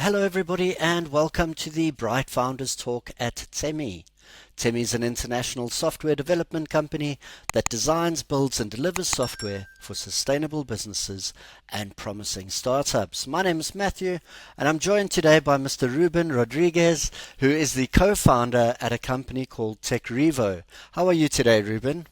Hello, everybody, and welcome to the Bright Founders Talk at Temi. Temi is an international software development company that designs, builds, and delivers software for sustainable businesses and promising startups. My name is Matthew, and I'm joined today by Mr. Ruben Rodrigues, who is the co-founder at a company called TechRivo. How are you today, Ruben?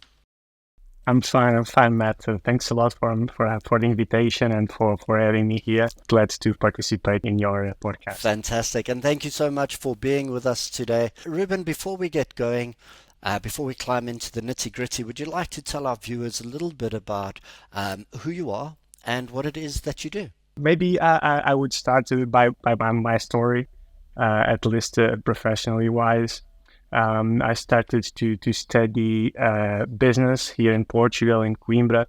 I'm fine, Matt. Thanks a lot for the invitation and for having me here. Glad to participate in your podcast. Fantastic, and thank you so much for being with us today. Ruben, before we get going, before we climb into the nitty-gritty, would you like to tell our viewers a little bit about who you are and what it is that you do? Maybe I would start by my story, at least professionally wise. I started to study business here in Portugal, in Coimbra.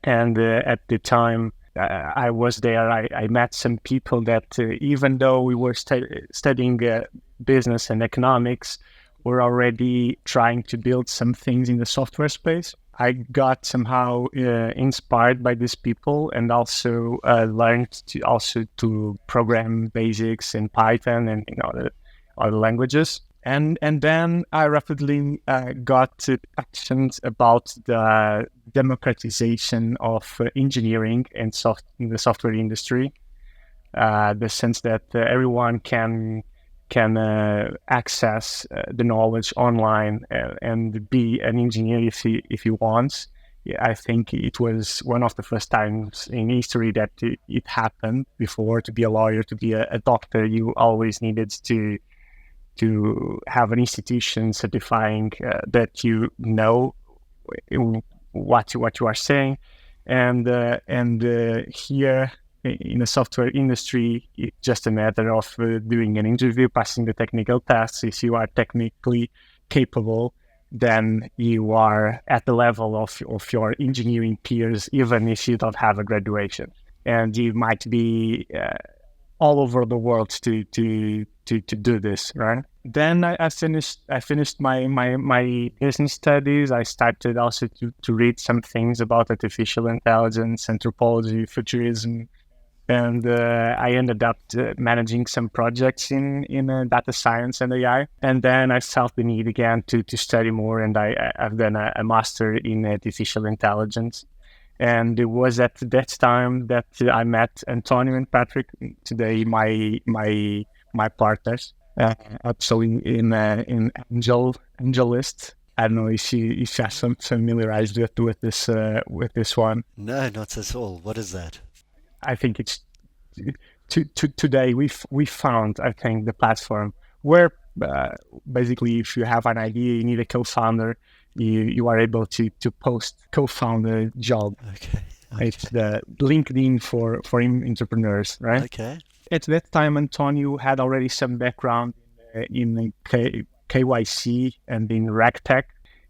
And at the time I was there, I met some people that even though we were studying business and economics, were already trying to build some things in the software space. I got somehow inspired by these people and also learned to program basics in Python and other languages. And then I rapidly got passionate about the democratization of engineering and in the software industry. The sense that everyone can access the knowledge online and be an engineer if he wants. Yeah, I think it was one of the first times in history that it happened. Before, to be a lawyer, to be a doctor, you always needed to have an institution certifying that you know what you are saying, and here in the software industry, it's just a matter of doing an interview, passing the technical tests. If you are technically capable, then you are at the level of your engineering peers, even if you don't have a graduation, and you might be all over the world to do this, right? Then I finished my business studies. I started also to read some things about artificial intelligence, anthropology, futurism, and I ended up managing some projects in data science and AI. And then I felt the need again to study more, and I've done a master in artificial intelligence. And it was at that time that I met Antonio and Patrick, today my partners. Also in AngelList. I don't know if you are some familiarized with this one. No, not at all. What is that? I think it's today we found, I think, the platform where basically if you have an idea, you need a co-founder, you are able to post co-founder job. Okay. It's the LinkedIn for entrepreneurs, right? Okay. At that time, Antonio had already some background in KYC and in RegTech,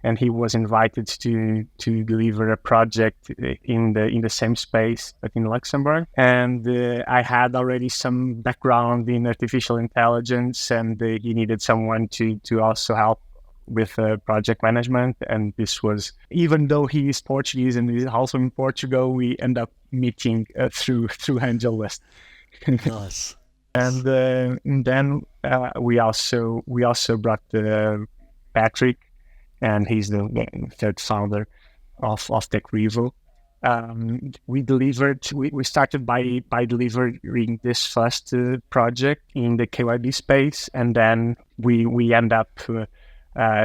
and he was invited to deliver a project in the same space, but in Luxembourg. And I had already some background in artificial intelligence, and he needed someone to also help with project management. And this was, even though he is Portuguese and he's also in Portugal, we end up meeting through AngelList. Nice. And then we also brought Patrick, and he's the third founder of TechRivo. We started by delivering this first project in the KYB space, and then we end up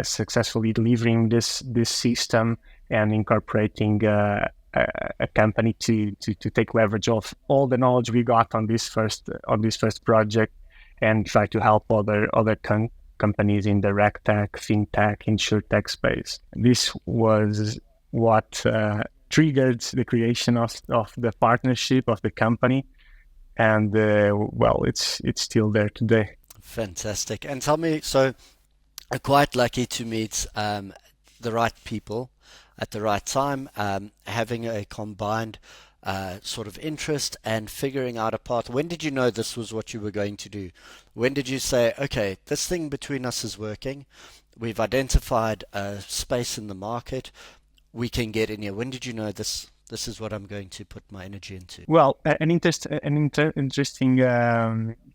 successfully delivering this system and incorporating a company to take leverage of all the knowledge we got on this first project, and try to help other companies in the RegTech, FinTech, InsurTech space. This was what triggered the creation of the partnership of the company, and it's still there today. Fantastic. And tell me, so I'm quite lucky to meet the right people at the right time, having a combined sort of interest and figuring out a path. When did you know this was what you were going to do? When did you say, okay, this thing between us is working, we've identified a space in the market, we can get in here? When did you know this this is what I'm going to put my energy into? Well, interesting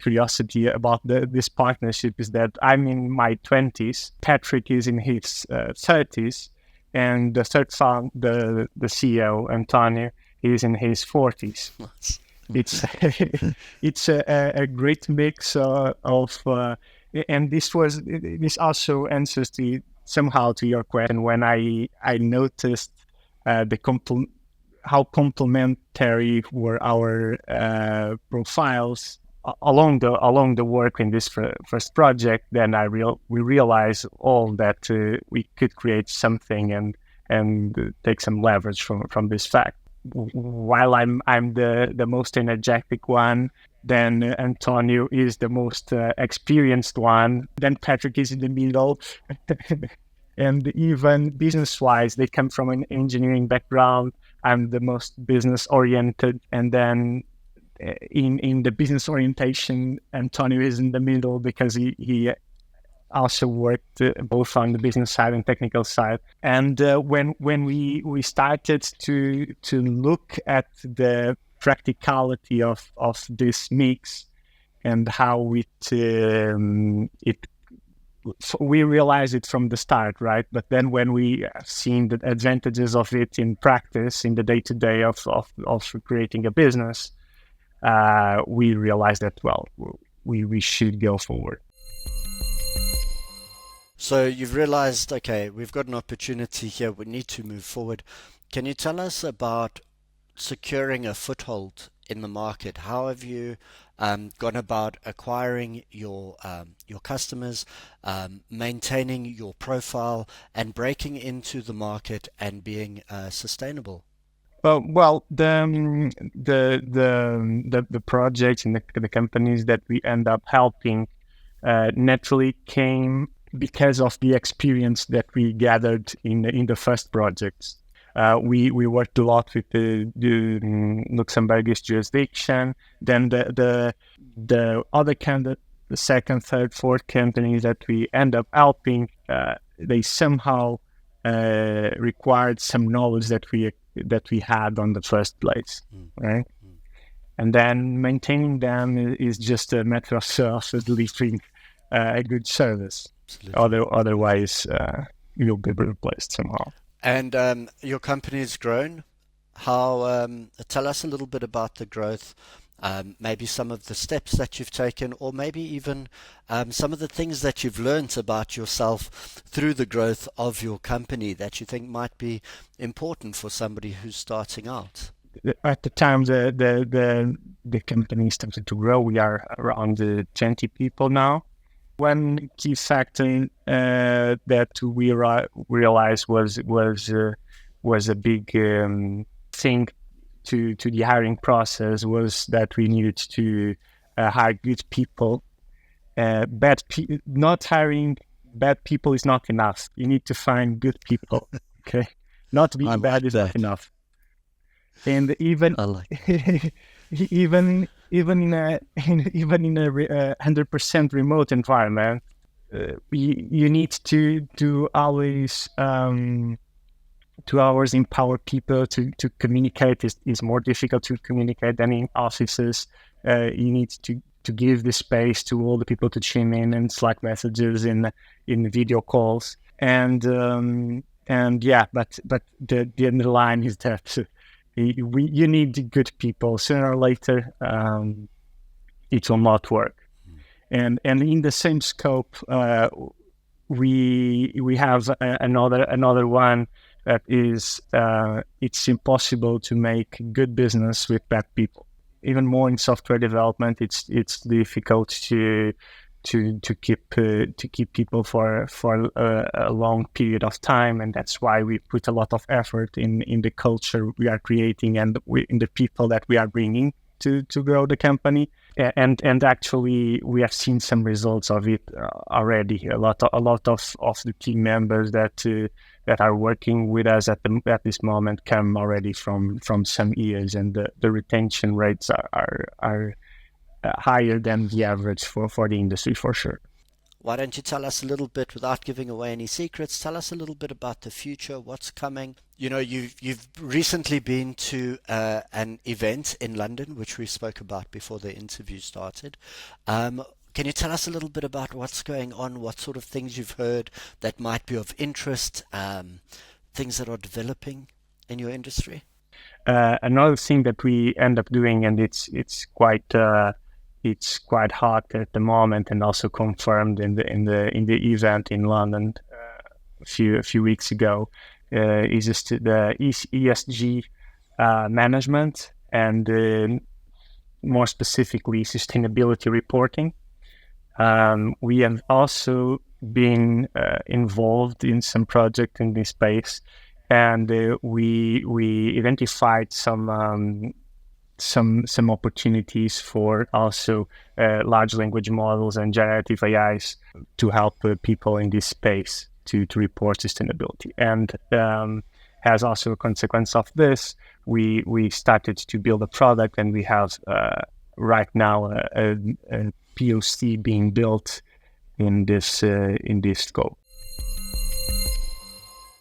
curiosity about this partnership is that I'm in my 20s, Patrick is in his 30s, and the third found the CEO, Antonio, is in his 40s. Nice. It's it's a great mix of and this also answers somehow to your question when I noticed how complementary were our profiles along the work in this first project. Then we realized all that we could create something and take some leverage from this fact. While I'm the most energetic one, then Antonio is the most experienced one. Then Patrick is in the middle. And even business-wise, they come from an engineering background. I'm the most business-oriented. And then in the business orientation, Antonio is in the middle because he also worked both on the business side and technical side. And when we started to look at the practicality of this mix and how we realized it from the start, right? But then when we seen the advantages of it in practice, in the day-to-day of creating a business, we realized that, well, we should go forward. So you've realized, okay, we've got an opportunity here, we need to move forward. Can you tell us about securing a foothold in the market? How have you gone about acquiring your customers, maintaining your profile, and breaking into the market and being sustainable? Well, the projects and the companies that we end up helping naturally came because of the experience that we gathered in the first projects. We worked a lot with the Luxembourgish jurisdiction. Then the other the second, third, fourth companies that we end up helping, they somehow required some knowledge that we had on the first place, right? And then maintaining them is just a matter of delivering a good service. Absolutely. Otherwise, you'll be replaced somehow. And your company has grown. How? Tell us a little bit about the growth. Maybe some of the steps that you've taken, or maybe even some of the things that you've learned about yourself through the growth of your company that you think might be important for somebody who's starting out. At the time the company started to grow, we are around 20 people now. One key factor that we realized was a big thing to the hiring process was that we needed to hire good people. Not hiring bad people is not enough. You need to find good people. Okay, not being bad is not enough. And even even in a 100% remote environment, you need to always empower people to communicate. Is more difficult to communicate than in offices. You need to give the space to all the people to tune in and Slack messages in video calls. And yeah, but the underline is that you need good people. Sooner or later, it will not work. And in the same scope, we have another one that is it's impossible to make good business with bad people. Even more in software development, it's difficult to keep people for a long period of time, and that's why we put a lot of effort in the culture we are creating and in the people that we are bringing to grow the company. And actually, we have seen some results of it already. A lot of the team members that are working with us at this moment come already from some years, and the retention rates are higher than the average for the industry, for sure. Why don't you tell us a little bit, without giving away any secrets, tell us a little bit about the future, what's coming. You know, you've recently been to an event in London, which we spoke about before the interview started. Can you tell us a little bit about what's going on, what sort of things you've heard that might be of interest, things that are developing in your industry? Another thing that we end up doing, and it's quite hot at the moment, and also confirmed in the event in London a few weeks ago, is just the ESG management, and more specifically sustainability reporting. We have also been involved in some project in this space, and we identified some opportunities for also large language models and generative AIs to help people in this space to report sustainability. And as also a consequence of this, we started to build a product, and we have right now a POC being built in this scope.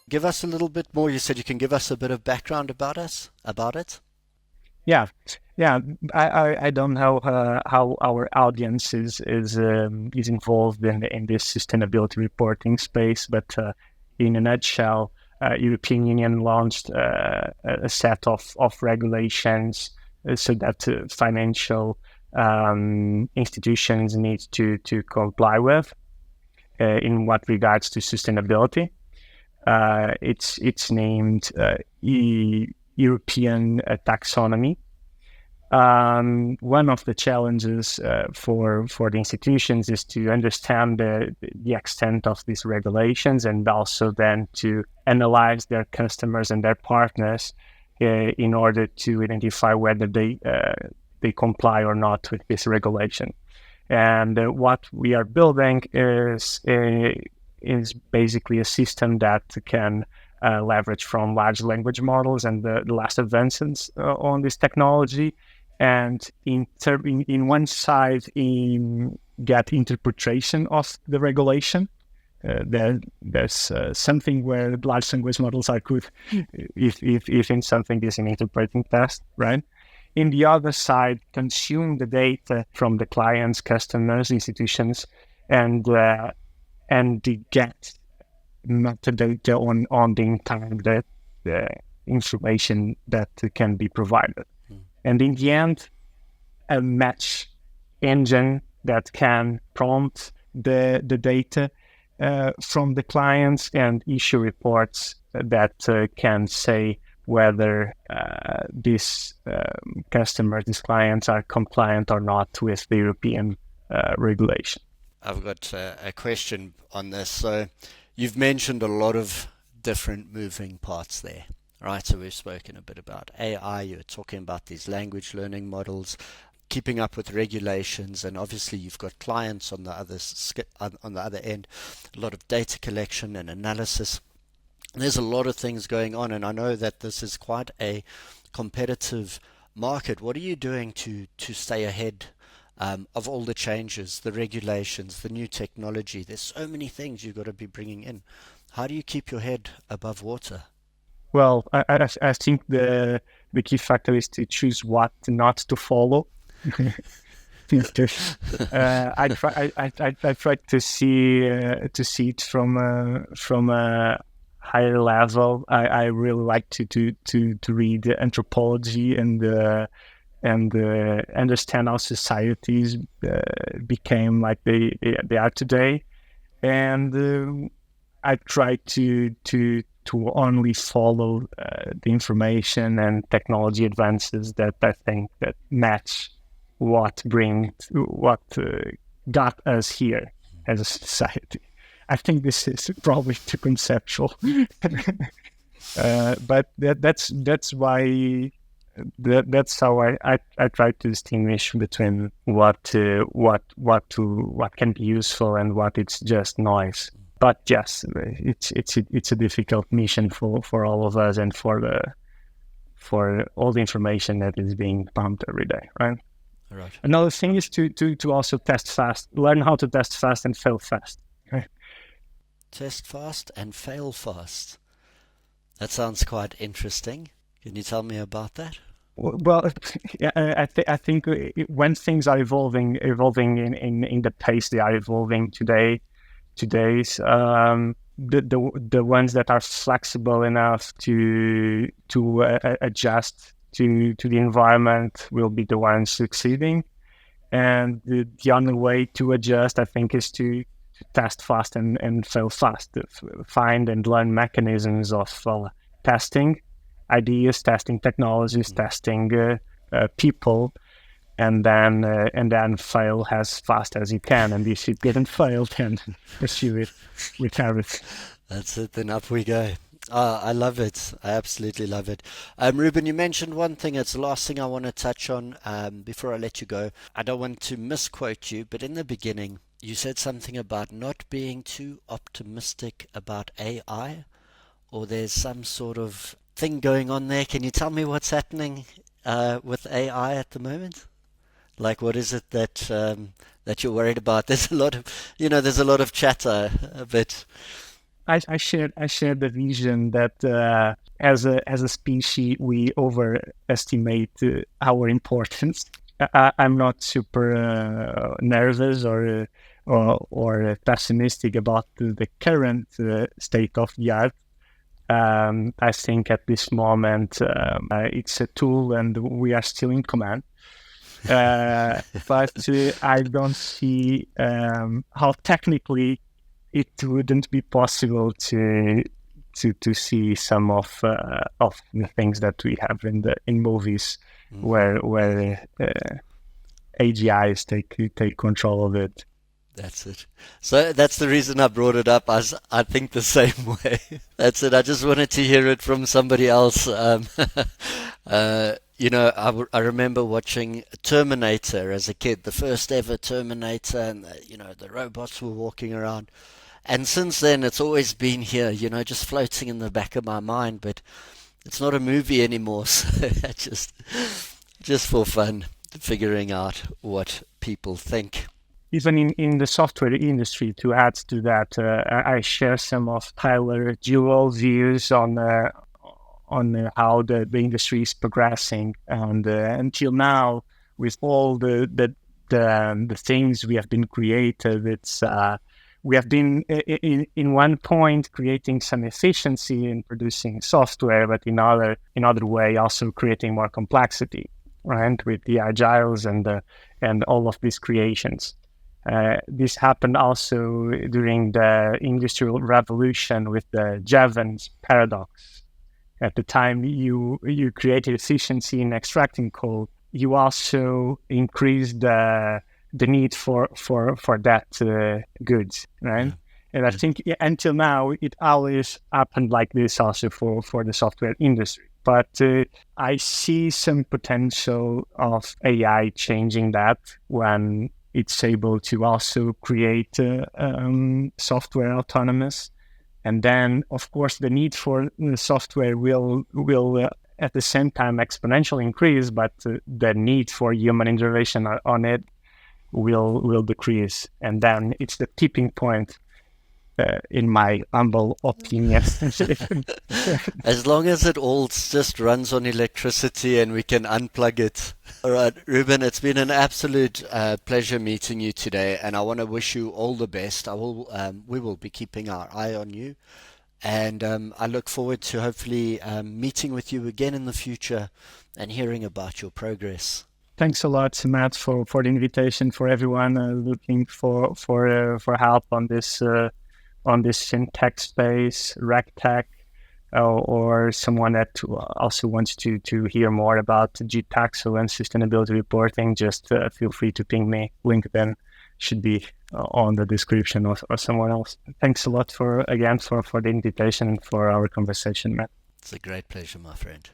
Give us a little bit more. You said you can give us a bit of background about it. Yeah. I don't know how our audience is involved in this sustainability reporting space, but in a nutshell, European Union launched a set of regulations so that financial institutions need to comply with in what regards to sustainability. It's named European Taxonomy. One of the challenges for the institutions is to understand the extent of these regulations, and also then to analyze their customers and their partners in order to identify whether they comply or not with this regulation. And what we are building is basically a system that can leverage from large language models and the last advances on this technology, and in one side get interpretation of the regulation. There's something where large language models are good if in something is an interpreting test, right? In the other side, consume the data from the clients, customers, institutions, and get metadata on the entire information that can be provided. And in the end, a match engine that can prompt the data from the clients and issue reports that can say whether these customers, these clients are compliant or not with the European regulation. I've got a question on this. So you've mentioned a lot of different moving parts there, right? So we've spoken a bit about AI, you're talking about these language learning models, keeping up with regulations, and obviously you've got clients on the other end, a lot of data collection and analysis. There's a lot of things going on, and I know that this is quite a competitive market. What are you doing to stay ahead of all the changes, the regulations, the new technology? There's so many things you've got to be bringing in. How do you keep your head above water? Well, I think the key factor is to choose what not to follow. I try to see it from a higher level. I really like to read anthropology and understand how societies became like they are today, and I try to only follow the information and technology advances that I think that match what got us here as a society. I think this is probably too conceptual, but that's why. That's how I try to distinguish between what can be useful and what it's just noise. But yes, it's a difficult mission for all of us, and for all the information that is being pumped every day, right? Right. Another thing is to also test fast, learn how to test fast and fail fast. Test fast and fail fast. That sounds quite interesting. Can you tell me about that? Well, yeah, I think when things are evolving in the pace they are evolving today's the ones that are flexible enough to adjust to the environment will be the ones succeeding. And the only way to adjust, I think, is to test fast and fail fast, to find and learn mechanisms of testing ideas, testing technologies, testing people, and then fail as fast as you can. And if it didn't fail, then pursue it with everything. That's it, then up we go. I love it. I absolutely love it. Ruben, you mentioned one thing. It's the last thing I want to touch on before I let you go. I don't want to misquote you, but in the beginning, you said something about not being too optimistic about AI, or there's some sort of thing going on there. Can you tell me what's happening with AI at the moment? Like, what is it that you're worried about? There's a lot of, there's a lot of chatter, but I shared the vision that as a species we overestimate our importance. I'm not super nervous or pessimistic about the current state of the art. I think at this moment it's a tool and we are still in command. But I don't see how technically it wouldn't be possible to see some of the things that we have in movies where AGIs take control of it. That's it. So that's the reason I brought it up. I think the same way. That's it. I just wanted to hear it from somebody else. I remember watching Terminator as a kid, the first ever Terminator, and the robots were walking around. And since then, it's always been here, just floating in the back of my mind. But it's not a movie anymore, so just for fun, figuring out what people think. Even in the software industry, to add to that, I share some of Tyler Jewell's views on how the industry is progressing, and until now, with all the things we have been created, it's we have been in one point creating some efficiency in producing software, but in other way also creating more complexity, right? With the agiles and all of these creations. This happened also during the Industrial Revolution with the Jevons paradox. At the time you created efficiency in extracting code, you also increased the need for that goods, right? Yeah. And I think until now it always happened like this also for the software industry. But I see some potential of AI changing that when it's able to also create software autonomous. And then, of course, the need for the software will at the same time exponentially increase, but the need for human intervention on it will decrease. And then it's the tipping point, in my humble opinion. As long as it all just runs on electricity and we can unplug it. All right, Ruben, it's been an absolute pleasure meeting you today, and I want to wish you all the best. We will be keeping our eye on you, and I look forward to hopefully meeting with you again in the future and hearing about your progress. Thanks a lot, Matt, for the invitation. For everyone looking for help on this fintech space, RegTech, or someone that also wants to hear more about GTaxo and sustainability reporting, just feel free to ping me. LinkedIn should be on the description, or someone else. Thanks a lot for the invitation and for our conversation, Matt. It's a great pleasure, my friend.